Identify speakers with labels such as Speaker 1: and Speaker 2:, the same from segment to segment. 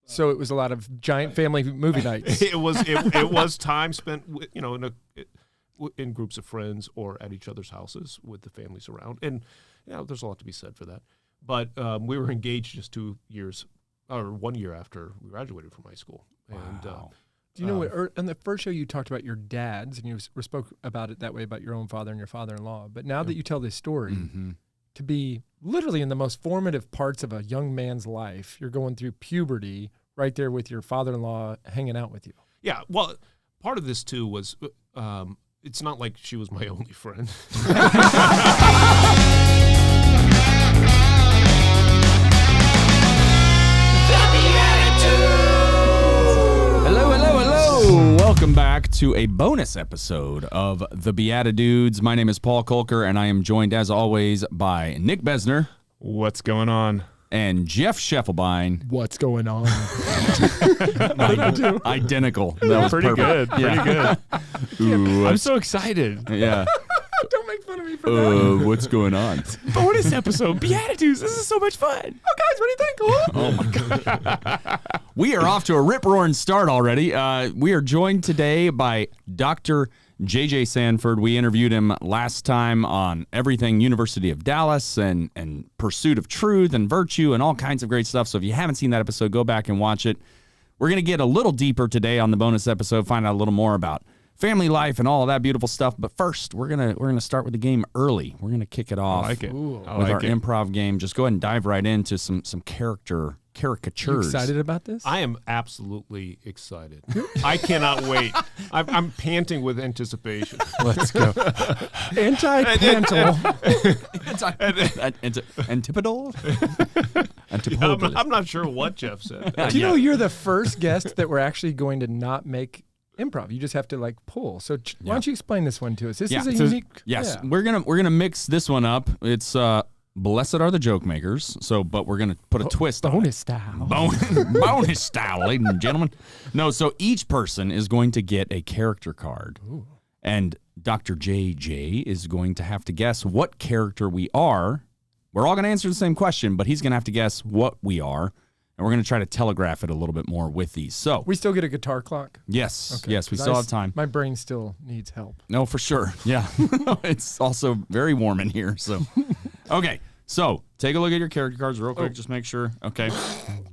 Speaker 1: So it was a lot of giant family movie nights.
Speaker 2: It was time spent, in groups of friends or at each other's houses with the families around. And there's a lot to be said for that. But we were engaged just 2 years, or 1 year after we graduated from high school.
Speaker 1: Wow.
Speaker 2: And
Speaker 1: do you know what? On the first show, you talked about your dads, and you spoke about it that way about your own father and your father-in-law. But now that you tell this story, to be literally in the most formative parts of a young man's life, you're going through puberty right there with your father-in-law hanging out with you.
Speaker 2: Yeah, well, part of this too was it's not like she was my only friend.
Speaker 3: Hello. Welcome back to a bonus episode of the BeatiDudes. My name is Paul Kolker, and I am joined, as always, by Nick Besner.
Speaker 4: What's going on?
Speaker 3: And Jeff Scheffelbein.
Speaker 1: What's going on?
Speaker 3: Identical. That was
Speaker 4: pretty
Speaker 3: perfect.
Speaker 4: good. Pretty good.
Speaker 3: Ooh,
Speaker 4: I'm so excited.
Speaker 3: yeah.
Speaker 1: Don't make fun of me for that.
Speaker 3: What's going on?
Speaker 4: Bonus episode, BeatiDudes. This is so much fun.
Speaker 1: Oh, guys, what do you think?
Speaker 3: Oh, my God. We are off to a rip-roaring start already. We are joined today by Dr. J.J. Sanford. We interviewed him last time on everything University of Dallas and pursuit of truth and virtue and all kinds of great stuff. So if you haven't seen that episode, go back and watch it. We're going to get a little deeper today on the bonus episode, find out a little more about family life and all of that beautiful stuff. But first, we're gonna start with the game early. We're gonna kick it off
Speaker 4: I like it.
Speaker 3: with our improv game. Just go ahead and dive right into some caricatures.
Speaker 1: You excited about this?
Speaker 2: I am absolutely excited. I cannot wait. I'm panting with anticipation.
Speaker 1: Let's go. Anti-pantal.
Speaker 3: Antipodal?
Speaker 2: I'm not sure what Jeff said.
Speaker 1: Do you know you're the first guest that we're actually going to not make improv? You just have to pull. So why don't you explain this one to us? This is a unique.
Speaker 3: Yes,
Speaker 1: yeah.
Speaker 3: we're gonna mix this one up. It's blessed are the joke makers. So, but we're gonna put a twist on
Speaker 1: bonus style.
Speaker 3: Bonus style, ladies and gentlemen. No, so each person is going to get a character card, and Dr. JJ is going to have to guess what character we are. We're all gonna answer the same question, but he's gonna have to guess what we are. And we're going to try to telegraph it a little bit more with these. So
Speaker 1: we still get a guitar clock?
Speaker 3: Yes.
Speaker 1: Okay.
Speaker 3: Yes, we still have time.
Speaker 1: My brain still needs help.
Speaker 3: No, for sure. Yeah. It's also very warm in here. So, okay. So take a look at your character cards real quick. Just make sure. Okay.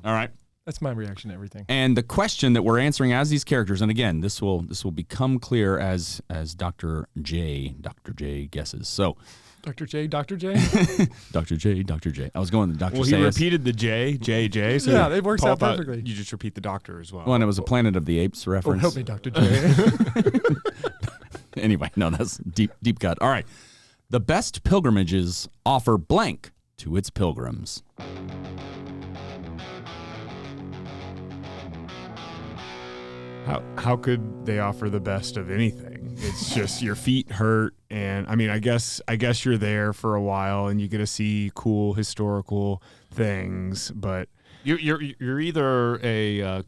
Speaker 3: All right.
Speaker 1: That's my reaction to everything.
Speaker 3: And the question that we're answering as these characters, and again, this will become clear as Dr. J guesses. So,
Speaker 1: Dr. J.
Speaker 3: Dr. J. I was going to Dr.
Speaker 4: Well, he repeated the J. So
Speaker 1: yeah, it works out perfectly.
Speaker 4: You just repeat the doctor as well.
Speaker 3: Well, and it was a Planet of the Apes reference.
Speaker 1: Oh, help me, Dr. J.
Speaker 3: Anyway, no, that's deep cut. All right. The best pilgrimages offer blank to its pilgrims.
Speaker 4: How could they offer the best of anything? It's just your feet hurt, and I mean, I guess you're there for a while, and you get to see cool historical things, but
Speaker 2: you're either a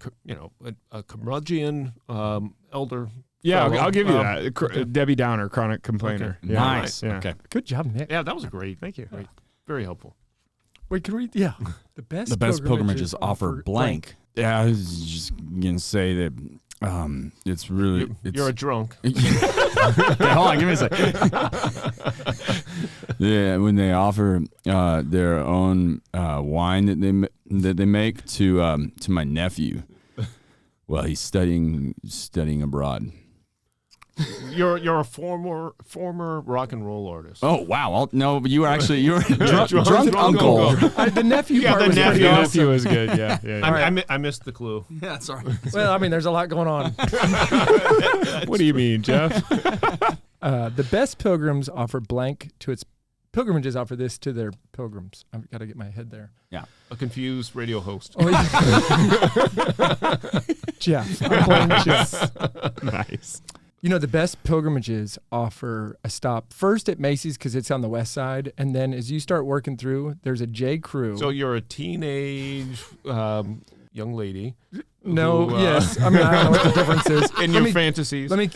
Speaker 2: curmudgeon elder.
Speaker 4: Yeah,
Speaker 2: fellow.
Speaker 4: I'll give you that. Debbie Downer, chronic complainer.
Speaker 3: Okay.
Speaker 4: Yeah.
Speaker 3: Nice.
Speaker 4: Yeah.
Speaker 3: Okay.
Speaker 1: Good job, Nick.
Speaker 2: Yeah, that was great.
Speaker 4: Thank you.
Speaker 2: Great. Very helpful.
Speaker 1: Wait, can we? Yeah. The best
Speaker 3: pilgrimages offer blank. Yeah, I was just going to say that it's really...
Speaker 2: You're a drunk.
Speaker 3: Okay, hold on, give me a second. Yeah, when they offer their own wine that they make to my nephew, well, he's studying abroad.
Speaker 2: You're a former rock and roll artist.
Speaker 3: Oh wow! No, but you're a drunk uncle.
Speaker 1: The nephew part
Speaker 2: the
Speaker 1: was pretty
Speaker 2: nephew.
Speaker 1: awesome.
Speaker 4: Nephew was good. Yeah.
Speaker 2: I missed the clue.
Speaker 3: Yeah, that's all right.
Speaker 1: Well, I mean, there's a lot going on.
Speaker 4: What do you mean, Jeff?
Speaker 1: The best pilgrims offer blank to its pilgrimages offer this to their pilgrims. I've got to get my head there.
Speaker 3: Yeah.
Speaker 2: A confused radio host.
Speaker 1: Oh, Jeff. I'm playing Jeff.
Speaker 4: Nice.
Speaker 1: You know, the best pilgrimages offer a stop first at Macy's because it's on the west side, and then as you start working through, there's a J. Crew.
Speaker 2: So you're a teenage young lady.
Speaker 1: No,
Speaker 2: who,
Speaker 1: yes. I mean, I don't know what the difference is.
Speaker 2: In your fantasies.
Speaker 1: Let me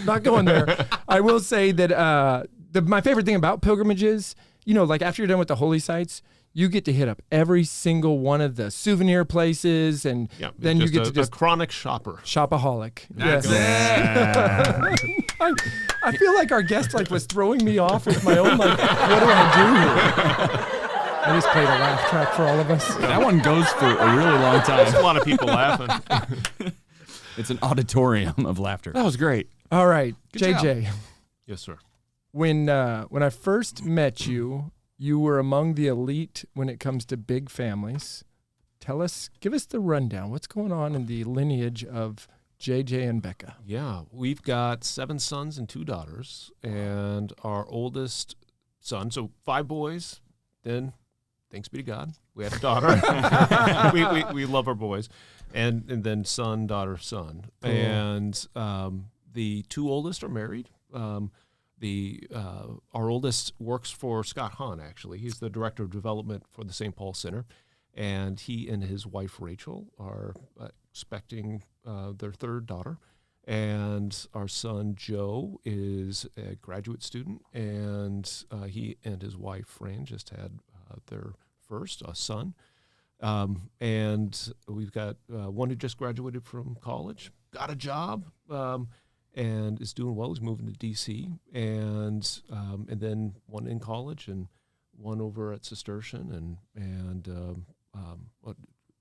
Speaker 1: not going there. I will say that my favorite thing about pilgrimages, you know, like after you're done with the holy sites, you get to hit up every single one of the souvenir places, and then you get to just
Speaker 2: a chronic shopper.
Speaker 1: Shopaholic.
Speaker 3: That's
Speaker 1: I feel like our guest was throwing me off with my own what do I do here? I just played a laugh track for all of us.
Speaker 3: That one goes for a really long
Speaker 2: There's
Speaker 3: time.
Speaker 2: a lot of people laughing.
Speaker 3: It's an auditorium of laughter.
Speaker 4: That was great.
Speaker 1: All right,
Speaker 3: Good
Speaker 1: JJ.
Speaker 2: Yes, sir.
Speaker 1: When I first met you, you were among the elite when it comes to big families. Give us the rundown. What's going on in the lineage of JJ and Becca?
Speaker 2: Yeah, we've got 7 sons and 2 daughters, and our oldest son, so 5 boys, then thanks be to God, we had a daughter. we love our boys, and then son, daughter, son. Cool. And the 2 oldest are married. Our oldest works for Scott Hahn, actually. He's the director of development for the St. Paul Center, and he and his wife Rachel are expecting their 3rd daughter. And our son Joe is a graduate student, and he and his wife Fran just had their first son. And we've got one who just graduated from college, got a job, and is doing well. He's moving to D.C. And then one in college and one over at Cistercian, and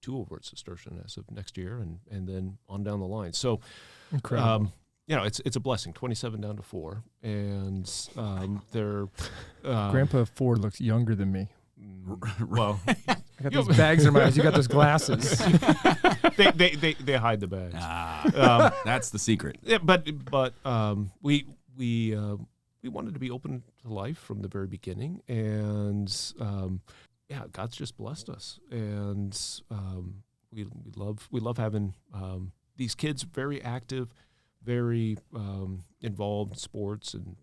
Speaker 2: 2 over at Cistercian as of next year, and then on down the line. So,
Speaker 1: incredible.
Speaker 2: It's a blessing. 27 down to 4, and they're
Speaker 1: Grandpa Ford looks younger than me.
Speaker 2: Well,
Speaker 1: I got these bags in my eyes. You got those glasses.
Speaker 2: they hide the bags.
Speaker 3: That's the secret.
Speaker 2: Yeah, but we wanted to be open to life from the very beginning, and God's just blessed us, and we love having these kids very active, very involved in sports and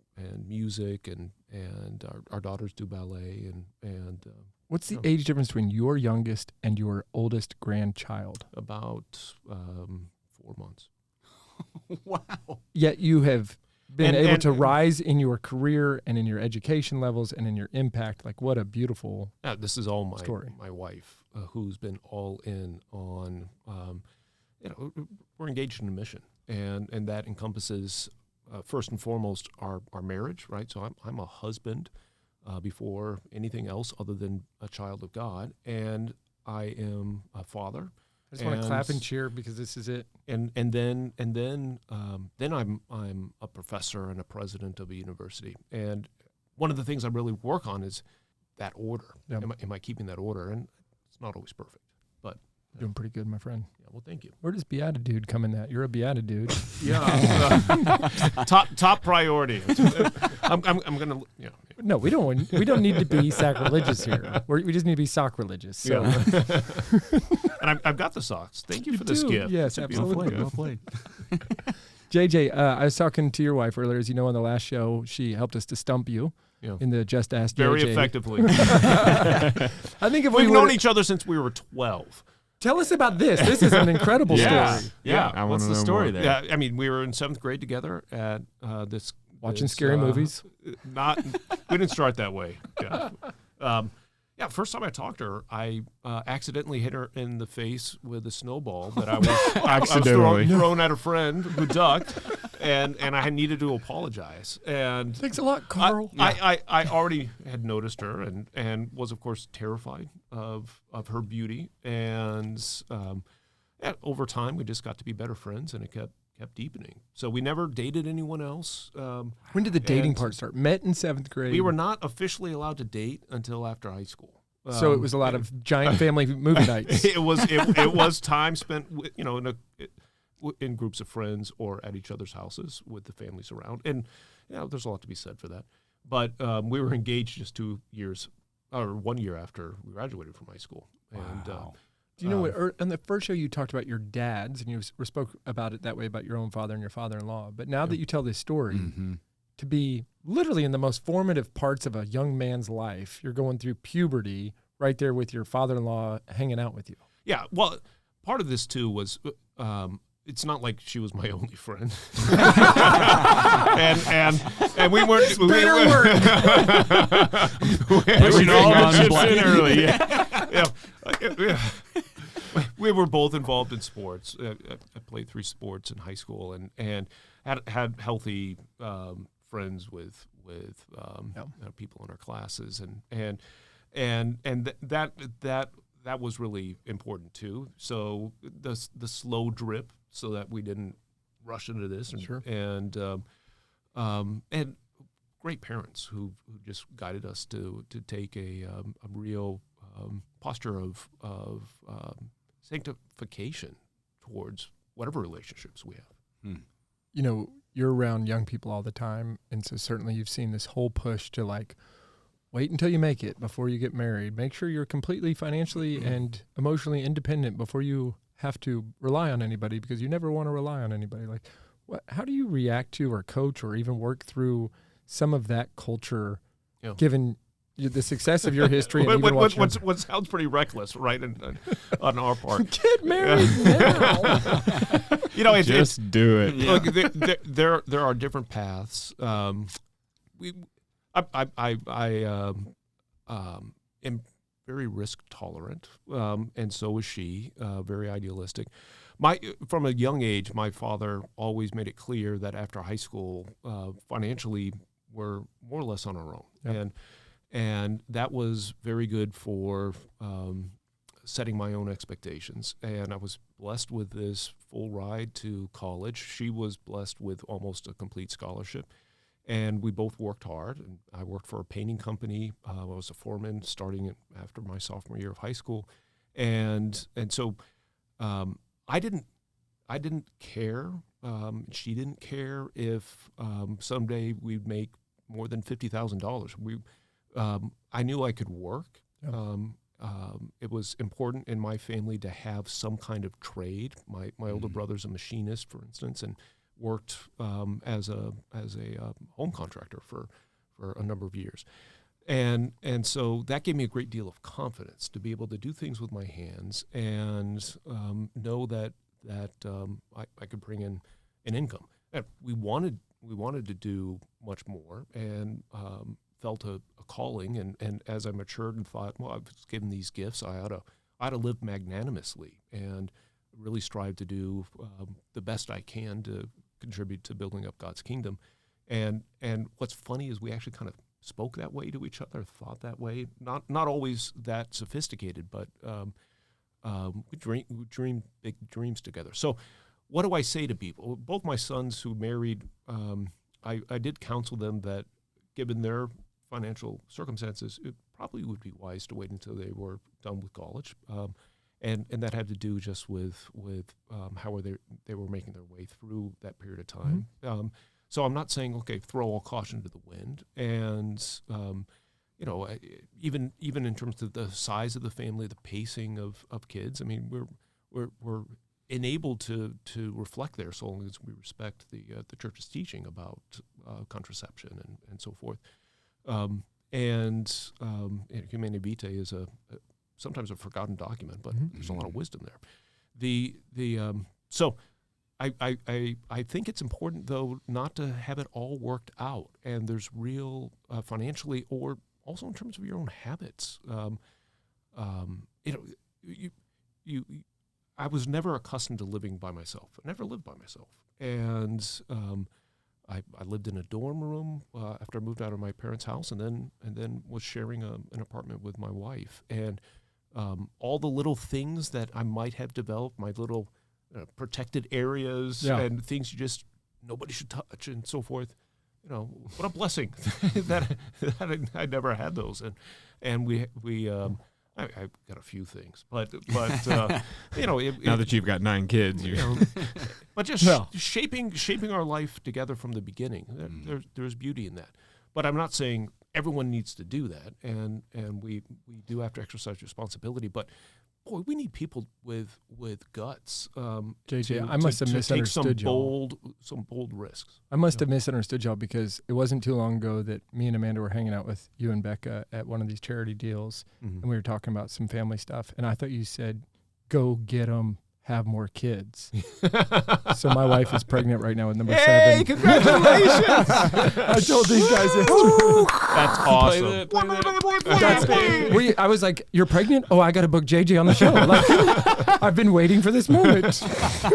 Speaker 2: music, and our daughters do ballet, and
Speaker 1: what's the age difference between your youngest and your oldest grandchild?
Speaker 2: About 4 months.
Speaker 3: Wow.
Speaker 1: Yet you have been able to
Speaker 2: and-
Speaker 1: rise in your career and in your education levels and in your impact. What a beautiful
Speaker 2: This is all
Speaker 1: story.
Speaker 2: my wife, who's been all in on. We're engaged in a mission, and that encompasses first and foremost our marriage, right? So I'm a husband before anything else other than a child of God, and I am a father.
Speaker 1: I just want to clap and cheer because this is it.
Speaker 2: And then I'm a professor and a president of a university. And one of the things I really work on is that order.
Speaker 1: Yep.
Speaker 2: Am I keeping that order? And it's not always perfect, but
Speaker 1: Doing pretty good, my friend.
Speaker 2: yeah. Well, thank you.
Speaker 1: Where does BeatiDude come in that? You're a BeatiDude.
Speaker 2: Yeah. Top priority. I'm gonna. Yeah.
Speaker 1: No, we don't need to be sacrilegious here. We just need to be sacrilegious. So.
Speaker 2: Yeah. And I've got the socks. Thank you for this
Speaker 1: do.
Speaker 2: gift.
Speaker 1: Yes,
Speaker 2: It's a beautiful
Speaker 1: absolutely.
Speaker 2: gift.
Speaker 3: Well played.
Speaker 1: JJ, I was talking to your wife earlier. As you know, on the last show, she helped us to stump you
Speaker 2: Yeah.
Speaker 1: in the Just Ask JJ.
Speaker 2: Very effectively.
Speaker 1: I think if
Speaker 2: We've
Speaker 1: we
Speaker 2: known
Speaker 1: were,
Speaker 2: each other since we were 12.
Speaker 1: tell us about this. This is an incredible
Speaker 3: Yeah.
Speaker 1: story.
Speaker 3: Yeah.
Speaker 4: I
Speaker 3: What's
Speaker 4: wanna
Speaker 3: the
Speaker 4: know
Speaker 3: story
Speaker 4: more.
Speaker 3: there?
Speaker 2: Yeah, I mean, we were in 7th grade together at this.
Speaker 1: Watching scary movies.
Speaker 2: We didn't start that way. Yeah. First time I talked to her, I accidentally hit her in the face with a snowball that I was thrown at a friend who ducked, and I needed to apologize. And
Speaker 1: Thanks a lot, Carl.
Speaker 2: I already had noticed her and was of course terrified of her beauty, and over time we just got to be better friends, and it kept deepening. So we never dated anyone else.
Speaker 1: When did the dating
Speaker 2: and
Speaker 1: part start? Met in 7th grade.
Speaker 2: We were not officially allowed to date until after high school.
Speaker 1: So it was a lot of giant family movie nights.
Speaker 2: It was time spent, in groups of friends or at each other's houses with the families around, and there's a lot to be said for that. But we were engaged just 1 year after we graduated from high school. And
Speaker 3: Wow.
Speaker 1: Do you know what? On the first show, you talked about your dads, and you spoke about it that way about your own father and your father-in-law. But now that you tell this story, to be literally in the most formative parts of a young man's life, you're going through puberty right there with your father-in-law hanging out with you.
Speaker 2: Yeah, well, part of this too was it's not like she was my only friend. and we weren't
Speaker 3: Better work.
Speaker 4: Pushing all the chips in early.
Speaker 2: yeah. We were both involved in sports. I played 3 sports in high school, and had healthy friends with people in our classes, and that was really important too. So the slow drip, so that we didn't rush into this, and great parents who just guided us to take a real posture of sanctification towards whatever relationships we have.
Speaker 1: You know, you're around young people all the time, and so certainly you've seen this whole push to like, wait until you make it before you get married. Make sure you're completely financially and emotionally independent before you have to rely on anybody, because you never want to rely on anybody. Like, how do you react to or coach or even work through some of that culture, given the success of your history? And
Speaker 2: what sounds pretty reckless, right, on our part.
Speaker 1: Get married now.
Speaker 2: You know,
Speaker 4: Just do it.
Speaker 2: Look, there are different paths. I am very risk tolerant, and so is she. Very idealistic. From a young age, my father always made it clear that after high school, financially, we're more or less on our own, and that was very good for setting my own expectations. And I was blessed with this full ride to college. She was blessed with almost a complete scholarship. And we both worked hard. And I worked for a painting company. I was a foreman starting after my sophomore year of high school. And so I didn't care. She didn't care if someday we'd make more than $50,000. I knew I could work. It was important in my family to have some kind of trade. My older brother's a machinist, for instance, and worked as a home contractor for a number of years. And so that gave me a great deal of confidence to be able to do things with my hands and know that I could bring in an income. And we wanted to do much more, and felt a calling. And as I matured and thought, well, I was given these gifts, I ought to live magnanimously and really strive to do the best I can to contribute to building up God's kingdom. And what's funny is we actually kind of spoke that way to each other, thought that way, not always that sophisticated, but we dream big dreams together. So what do I say to people? Both my sons who married, I did counsel them that given their financial circumstances, it probably would be wise to wait until they were done with college. And that had to do just with how they were making their way through that period of time. So I'm not saying, okay, throw all caution to the wind. And, even in terms of the size of the family, the pacing of kids, I mean, we're enabled to reflect there so long as we respect the church's teaching about contraception and so forth. Humanae Vitae is sometimes a forgotten document, but there's a lot of wisdom there. So I think it's important, though, not to have it all worked out, and there's real financially or also in terms of your own habits. I was never accustomed to living by myself. I never lived by myself, and I lived in a dorm room after I moved out of my parents' house, and then was sharing an apartment with my wife. And all the little things that I might have developed, my little protected areas and things nobody should touch and so forth. What a blessing that I never had those. And I've got a few things, but now
Speaker 4: that you've got 9 kids,
Speaker 2: but just shaping our life together from the beginning. There's beauty in that. But I'm not saying everyone needs to do that, and we do have to exercise responsibility. But boy, we need people with guts.
Speaker 1: JJ, I must have misunderstood y'all.
Speaker 2: Some bold risks.
Speaker 1: I must have misunderstood y'all, because it wasn't too long ago that me and Amanda were hanging out with you and Becca at one of these charity deals, and we were talking about some family stuff. And I thought you said, "Go get them, have more kids. So my wife is pregnant right now with number
Speaker 2: Hey,
Speaker 1: 7.
Speaker 2: congratulations!
Speaker 1: I told these guys
Speaker 2: That's awesome.
Speaker 1: I was like, "You're pregnant? Oh, I got to book JJ on the show." Like, I've been waiting for this moment.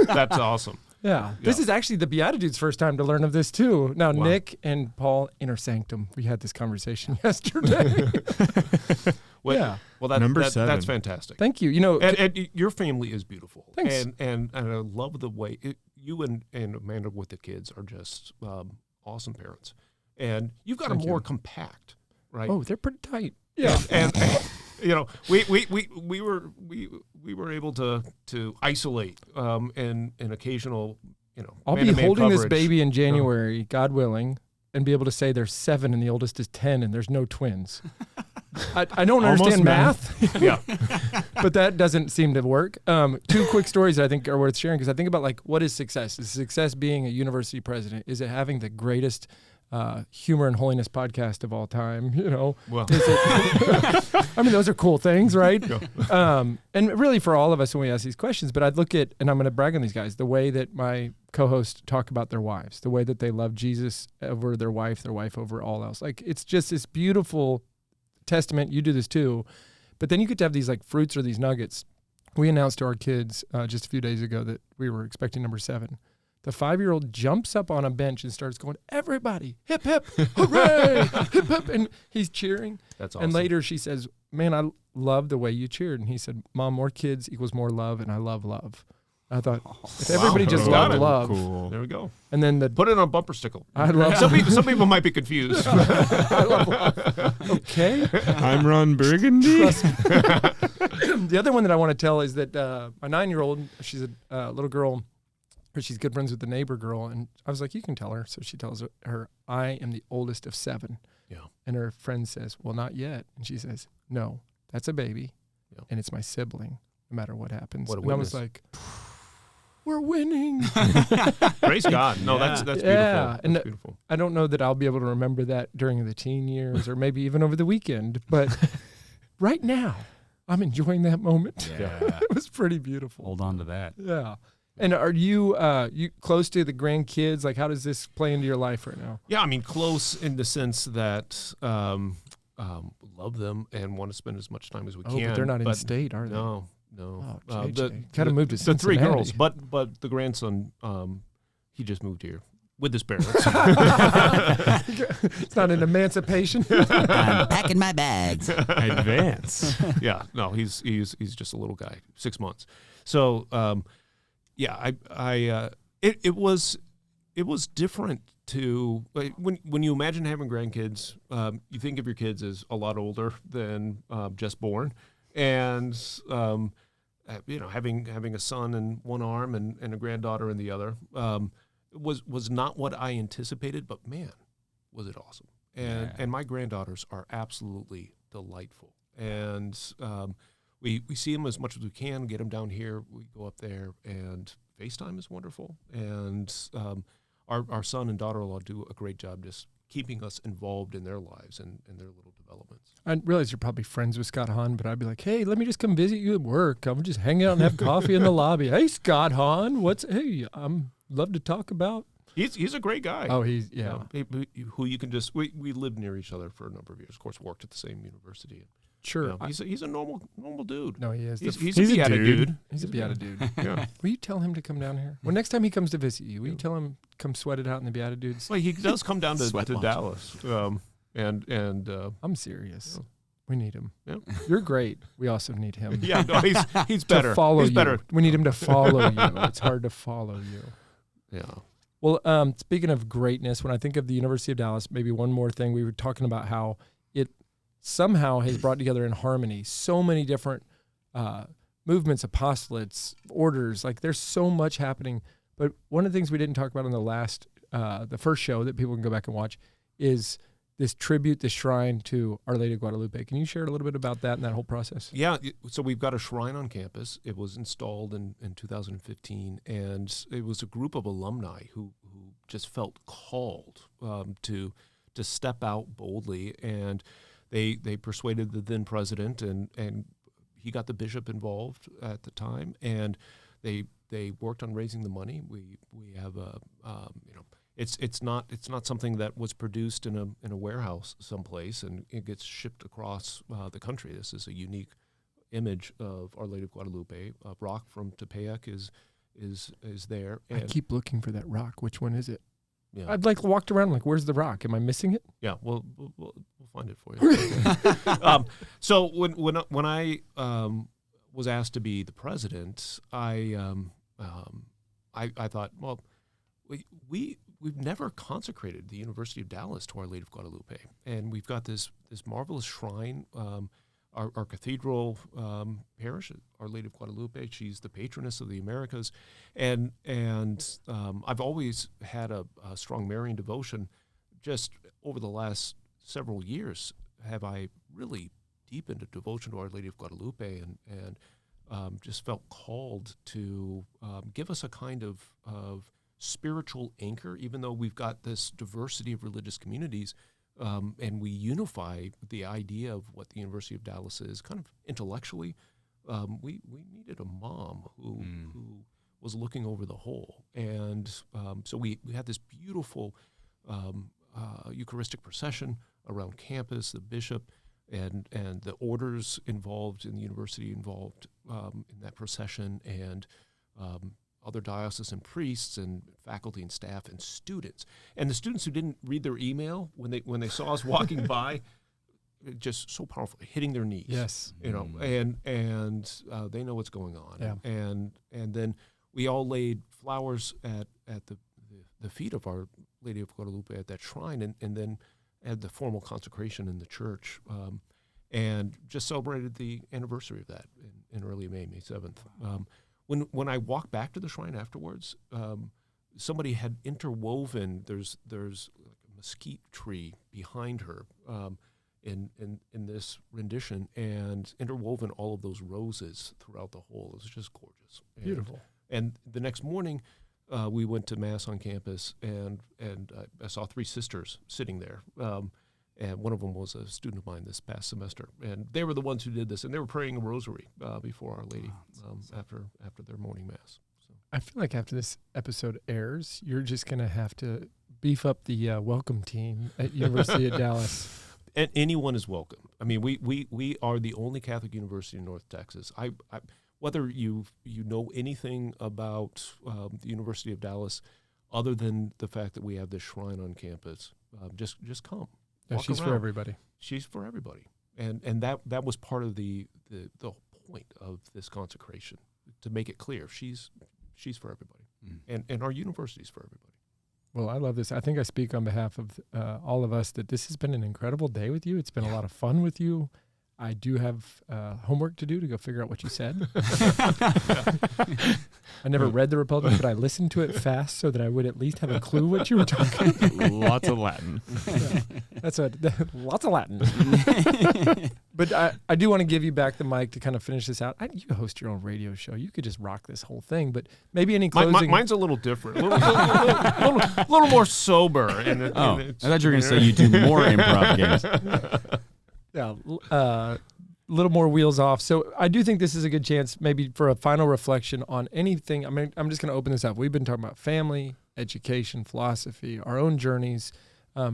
Speaker 2: That's awesome.
Speaker 1: Yeah. This is actually the BeatiDudes' first time to learn of this too. Now,
Speaker 2: Wow.
Speaker 1: Nick and Paul, Inner Sanctum, we had this conversation yesterday.
Speaker 2: Well,
Speaker 1: Yeah.
Speaker 2: Well, that,
Speaker 4: Number
Speaker 2: that,
Speaker 4: 7.
Speaker 2: that's fantastic.
Speaker 1: Thank you. You know,
Speaker 2: And your family is beautiful.
Speaker 1: Thanks.
Speaker 2: And I love the way you and Amanda with the kids are just awesome parents. And you've got
Speaker 1: Thank
Speaker 2: them more
Speaker 1: you.
Speaker 2: compact, right?
Speaker 1: oh, they're pretty tight. Yeah.
Speaker 2: And you know, we were able to isolate in occasional, you know,
Speaker 1: I'll be
Speaker 2: man-to-man
Speaker 1: holding this
Speaker 2: coverage.
Speaker 1: baby in January, God willing, and be able to say there's 7 and the oldest is 10 and there's no twins. I don't
Speaker 4: Almost
Speaker 1: understand math.
Speaker 2: Yeah.
Speaker 1: But that doesn't seem to work. 2 quick stories that I think are worth sharing because I think about like what is success? Is success being a university president? Is it having the greatest humor and holiness podcast of all time? You know,
Speaker 2: Well,
Speaker 1: is it, I mean, those are cool things, right? And really for all of us when we ask these questions, but I'd look at, and I'm going to brag on these guys, the way that my co-hosts talk about their wives, the way that they love Jesus over their wife over all else. Like, it's just this beautiful testament. You do this too. But then you get to have these like fruits or these nuggets. We announced to our kids just a few days ago that we were expecting number 7. The 5-year-old jumps up on a bench and starts going, "Everybody, hip, hip, hooray, hip, hip." And he's cheering.
Speaker 2: that's awesome.
Speaker 1: And later she says, "Man, I love the way you cheered." And he said, "Mom, more kids equals more love, and I love love." I thought, if everybody just
Speaker 2: Got
Speaker 1: loved
Speaker 2: it.
Speaker 1: love,
Speaker 4: Cool.
Speaker 2: There we go.
Speaker 1: and then the
Speaker 2: Put it on bumper sticker.
Speaker 1: I love
Speaker 2: Some people might be confused.
Speaker 1: I love love. Okay.
Speaker 4: I'm Ron Burgundy.
Speaker 1: The other one that I want to tell is that my 9-year-old, she's a little girl, but she's good friends with the neighbor girl, and I was like, "You can tell her." So she tells her, "I am the oldest of 7."
Speaker 2: Yeah.
Speaker 1: And her friend says, "Well, not yet." And she says, "No, that's a baby,
Speaker 2: Yeah.
Speaker 1: and it's my sibling, no matter what happens."
Speaker 2: What a
Speaker 1: and I was
Speaker 2: witness.
Speaker 1: like, "We're winning."
Speaker 2: Praise God. No, that's beautiful.
Speaker 1: Yeah, and
Speaker 2: That's beautiful.
Speaker 1: I don't know that I'll be able to remember that during the teen years or maybe even over the weekend, but right now, I'm enjoying that moment.
Speaker 3: Yeah.
Speaker 1: It was pretty beautiful.
Speaker 3: Hold on to that.
Speaker 1: Yeah. And are you close to the grandkids? Like, how does this play into your life right now?
Speaker 2: Yeah, I mean, close in the sense that love them and want to spend as much time as we
Speaker 1: Oh,
Speaker 2: can.
Speaker 1: but they're not in state, are they?
Speaker 2: No.
Speaker 1: Oh,
Speaker 2: The-
Speaker 1: JJ. Gotta move to
Speaker 2: the 3
Speaker 1: Cincinnati.
Speaker 2: girls, but the grandson, he just moved here with his parents.
Speaker 1: It's not an emancipation.
Speaker 5: I'm packing my bags.
Speaker 4: Advance.
Speaker 2: Yeah, no, he's just a little guy, 6 months. So, yeah, it was different to like, when you imagine having grandkids, you think of your kids as a lot older than just born, and you know, having a son in one arm and a granddaughter in the other was not what I anticipated, but man, was it awesome. And my granddaughters are absolutely delightful, and we see them as much as we can, get them down here. We go up there, and FaceTime is wonderful. And our son and daughter-in-law do a great job just keeping us involved in their lives and their little developments.
Speaker 1: I realize you're probably friends with Scott Hahn, but I'd be like, "Hey, let me just come visit you at work. I'm just hang out and have coffee in the lobby. Hey, Scott Hahn, hey, love to talk about."
Speaker 2: He's a great guy.
Speaker 1: Oh, yeah.
Speaker 2: Who you can just we lived near each other for a number of years. Of course, worked at the same university.
Speaker 1: Sure.
Speaker 2: You know, he's a normal dude.
Speaker 1: No, he is.
Speaker 2: He's
Speaker 4: He's
Speaker 2: a
Speaker 4: a
Speaker 2: beata
Speaker 4: dude.
Speaker 2: dude.
Speaker 1: He's a BeatiDude.
Speaker 2: Yeah.
Speaker 1: Will you tell him to come down here? Well, next time he comes to visit you, will you tell him come sweat it out in the BeatiDudes?
Speaker 2: Well, he does come down to
Speaker 3: Sweat lunch.
Speaker 2: Dallas, and
Speaker 1: I'm serious. We need him.
Speaker 2: Yeah.
Speaker 1: You're great. We also need him.
Speaker 2: yeah, no, he's
Speaker 1: To
Speaker 2: better.
Speaker 1: follow
Speaker 2: he's
Speaker 1: you.
Speaker 2: better.
Speaker 1: We need him to follow you. It's hard to follow you.
Speaker 2: Yeah.
Speaker 1: Well, speaking of greatness, when I think of the University of Dallas, maybe one more thing, we were talking about how it somehow has brought together in harmony so many different movements, apostolates, orders. Like, there's so much happening. But one of the things we didn't talk about on the first show that people can go back and watch is this tribute, this shrine to Our Lady of Guadalupe. Can you share a little bit about that and that whole process?
Speaker 2: Yeah, so we've got a shrine on campus. It was installed in 2015, and it was a group of alumni who just felt called to step out boldly, and they persuaded the then president, and he got the bishop involved at the time, and they worked on raising the money. We have a it's not something that was produced in a warehouse someplace and it gets shipped across the country. This is a unique image of Our Lady of Guadalupe. A rock from Tepeyac is there. And
Speaker 1: I keep looking for that rock. Which one is it?
Speaker 2: yeah.
Speaker 1: I'd like walked around like, where's the rock? Am I missing it?
Speaker 2: Yeah, we'll find it for you. So when I was asked to be the president, I thought, well, we've never consecrated the University of Dallas to Our Lady of Guadalupe, and we've got this marvelous shrine. Our cathedral parish, Our Lady of Guadalupe, she's the patroness of the Americas, and I've always had a strong Marian devotion. Just over the last several years, have I really deepened a devotion to Our Lady of Guadalupe, and just felt called to give us a kind of spiritual anchor, even though we've got this diversity of religious communities. And we unify the idea of what the University of Dallas is, kind of intellectually. We needed a mom who was looking over the whole, and so we had this beautiful Eucharistic procession around campus. The bishop and the orders involved in the university involved in that procession, and other diocesan priests and faculty and staff and students. And the students who didn't read their email when they saw us walking by, just so powerful, hitting their knees.
Speaker 1: Yes.
Speaker 2: And they know what's going on.
Speaker 1: Yeah.
Speaker 2: And then we all laid flowers at the feet of Our Lady of Guadalupe at that shrine, and then had the formal consecration in the church, and just celebrated the anniversary of that in early May 7th. When I walked back to the shrine afterwards, somebody had interwoven. There's like a mesquite tree behind her in this rendition, and interwoven all of those roses throughout the whole. It was just gorgeous,
Speaker 1: Beautiful.
Speaker 2: And the next morning, we went to mass on campus, and I saw three sisters sitting there. And one of them was a student of mine this past semester, and they were the ones who did this, and they were praying a rosary before Our Lady after their morning mass. So.
Speaker 1: I feel like after this episode airs, you're just going to have to beef up the welcome team at University of Dallas.
Speaker 2: And anyone is welcome. I mean, we are the only Catholic university in North Texas. I whether you know anything about the University of Dallas, other than the fact that we have this shrine on campus, just come.
Speaker 1: Yeah, she's
Speaker 2: around.
Speaker 1: for everybody.
Speaker 2: She's for everybody, and that was part of the point of this consecration, to make it clear she's for everybody, and our university's for everybody.
Speaker 1: Well, I love this. I think I speak on behalf of all of us that this has been an incredible day with you. It's been a lot of fun with you. I do have homework to do to go figure out what you said. I never read the Republic, but I listened to it fast so that I would at least have a clue what you were talking about.
Speaker 4: Lots of Latin.
Speaker 1: Yeah, that's lots of Latin. But I do want to give you back the mic to kind of finish this out. You host your own radio show. You could just rock this whole thing. But maybe any closing.
Speaker 2: Mine's a little different, a little more sober.
Speaker 3: I thought you were going to say you do more improv games.
Speaker 1: Yeah, a little more wheels off. So I do think this is a good chance maybe for a final reflection on anything. I mean, I'm just going to open this up. We've been talking about family, education, philosophy, our own journeys,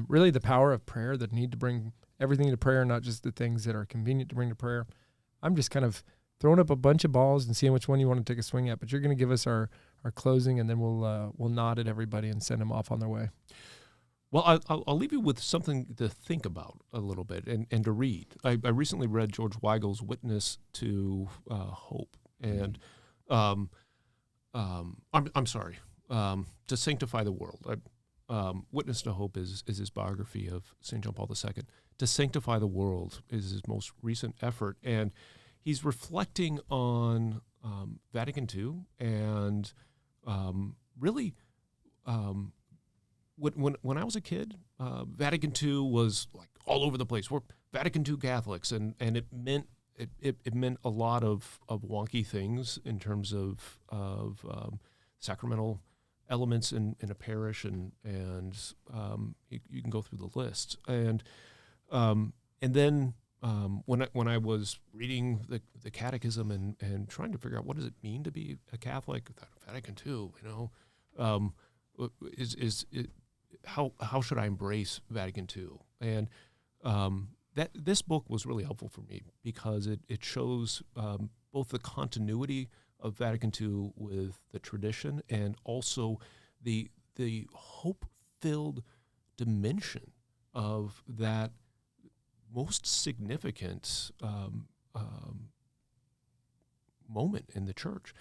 Speaker 1: really the power of prayer, the need to bring everything to prayer, not just the things that are convenient to bring to prayer. I'm just kind of throwing up a bunch of balls and seeing which one you want to take a swing at. But you're going to give us our closing, and then we'll nod at everybody and send them off on their way.
Speaker 2: Well, I'll leave you with something to think about a little bit and to read. I recently read George Weigel's Witness to Hope, and I'm sorry, to Sanctify the World. Witness to Hope is his biography of St. John Paul II. To Sanctify the World is his most recent effort, and he's reflecting on Vatican II and really. When I was a kid, Vatican II was like all over the place. We're Vatican II Catholics, and it meant a lot of wonky things in terms of sacramental elements in a parish, and you can go through the list, and then when I was reading the Catechism and trying to figure out what does it mean to be a Catholic, Vatican II, how should I embrace Vatican II? And that this book was really helpful for me because it shows both the continuity of Vatican II with the tradition and also the hope-filled dimension of that most significant moment in the church,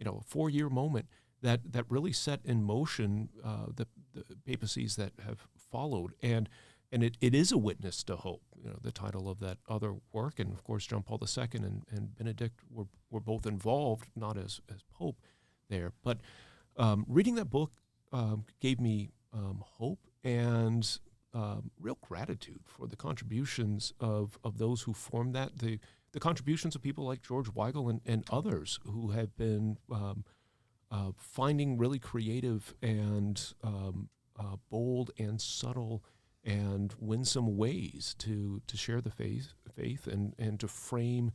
Speaker 2: a 4-year moment that really set in motion the papacies that have followed, and it is a witness to hope. The title of that other work, and of course John Paul II and Benedict were both involved, not as Pope there, but reading that book gave me hope and real gratitude for the contributions of those who formed that, the contributions of people like George Weigel and others who have been finding really creative and bold and subtle and winsome ways to share the faith and to frame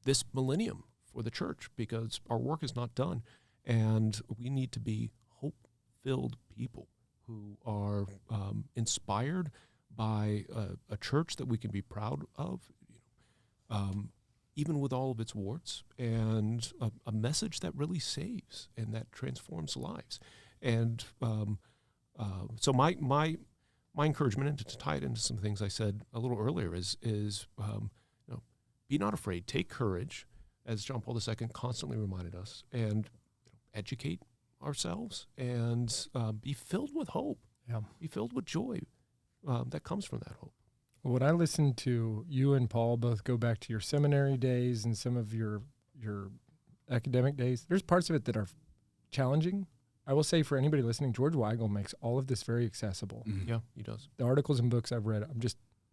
Speaker 2: this millennium for the church, because our work is not done, and we need to be hope-filled people who are inspired by a church that we can be proud of, even with all of its warts, and a message that really saves and that transforms lives. And so my encouragement, and to tie it into some things I said a little earlier, is be not afraid, take courage, as John Paul II constantly reminded us, and educate ourselves and be filled with hope, be filled with joy that comes from that hope.
Speaker 1: When I listen to you and Paul both go back to your seminary days and some of your academic days, there's parts of it that are challenging. I will say, for anybody listening, George Weigel makes all of this very accessible.
Speaker 2: Mm-hmm. Yeah, he does.
Speaker 1: The articles and books I've read,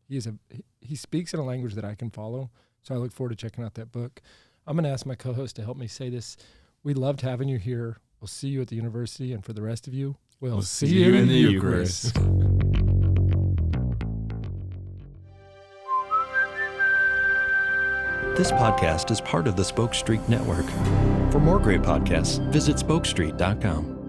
Speaker 1: he speaks in a language that I can follow. So I look forward to checking out that book. I'm going to ask my co-host to help me say this. We loved having you here. We'll see you at the university, and for the rest of you, we'll see you in the Eucharist.
Speaker 6: This podcast is part of the Spoke Street Network. For more great podcasts, visit spokestreet.com.